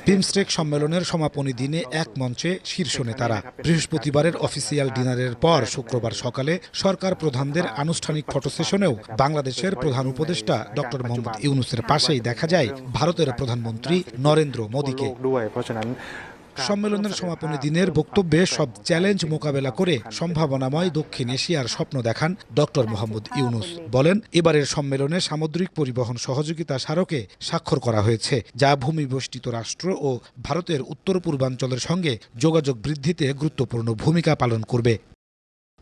বিমস্টেক সম্মেলনের সমাপনী দিনে এক মঞ্চে শীর্ষ নেতারা। বৃহস্পতিবারের অফিসিয়াল ডিনারের পর শুক্রবার সকালে সরকার প্রধানদের আনুষ্ঠানিক ফটো সেশনেও বাংলাদেশের প্রধান উপদেষ্টা ডক্টর মোহাম্মদ ইউনূসের পাশেই দেখা যায় ভারতের প্রধানমন্ত্রী নরেন্দ্র মোদীকে। সম্মেলনের সমাপনী দিনের বক্তব্যে সব চ্যালেঞ্জ মোকাবেলা করে সম্ভাবনাময় দক্ষিণ এশিয়ার স্বপ্ন দেখান ডক্টর মোহাম্মদ ইউনূস। বলেন, এবারের সম্মেলনে সামুদ্রিক পরিবহন সহযোগিতা স্মারকে স্বাক্ষর করা হয়েছে, যা ভূমিবেষ্টিত রাষ্ট্র ও ভারতের উত্তর পূর্বাঞ্চলের সঙ্গে যোগাযোগ বৃদ্ধিতে গুরুত্বপূর্ণ ভূমিকা পালন করবে।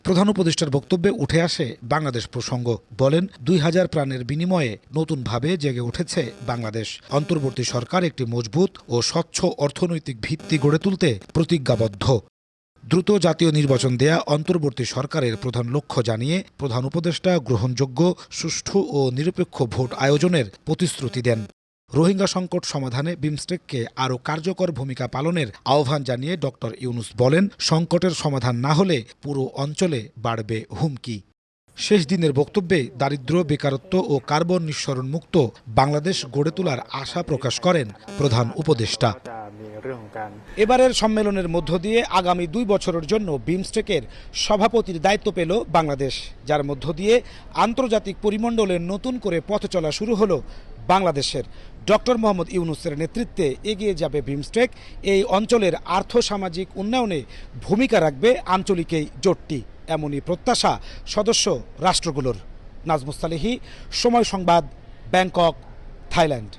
প্রধান উপদেষ্টার বক্তব্যে উঠে আসে বাংলাদেশ প্রসঙ্গ। বলেন, ২০০০ প্রাণের বিনিময়ে নতুনভাবে জেগে উঠেছে বাংলাদেশ। অন্তর্বর্তী সরকার একটি মজবুত ও স্বচ্ছ অর্থনৈতিক ভিত্তি গড়ে তুলতে প্রতিজ্ঞাবদ্ধ। দ্রুত জাতীয় নির্বাচন দেয়া অন্তর্বর্তী সরকারের প্রধান লক্ষ্য জানিয়ে প্রধান উপদেষ্টা গ্রহণযোগ্য, সুষ্ঠু ও নিরপেক্ষ ভোট আয়োজনের প্রতিশ্রুতি দেন। রোহিঙ্গা সংকট সমাধানে বিমস্টেককে আরও কার্যকর ভূমিকা পালনের আহ্বান জানিয়ে ডক্টর ইউনূস বলেন, সংকটের সমাধান না হলে পুরো অঞ্চলে বাড়বে হুমকি। শেষ দিনের বক্তব্যে দারিদ্র্য, বেকারত্ব ও কার্বন নিঃসরণ মুক্ত বাংলাদেশ গড়ে তোলার আশা প্রকাশ করেন প্রধান উপদেষ্টা। এবারের সম্মেলনের মধ্য দিয়ে আগামী ২ বছরের জন্য বিমস্টেকের সভাপতির দায়িত্ব পেল বাংলাদেশ, যার মধ্য দিয়ে আন্তর্জাতিক পরিমণ্ডলে নতুন করে পথ চলা শুরু হলো বাংলাদেশের। ডক্টর মোহাম্মদ ইউনূসের নেতৃত্বে এগিয়ে যাবে বিমস্টেক। এই অঞ্চলের আর্থসামাজিক উন্নয়নে ভূমিকা রাখবে আঞ্চলিক এই জোটটি, এমনই প্রত্যাশা সদস্য রাষ্ট্রগুলোর। নাজমুস সালেহী, সময় সংবাদ, ব্যাংকক, থাইল্যান্ড।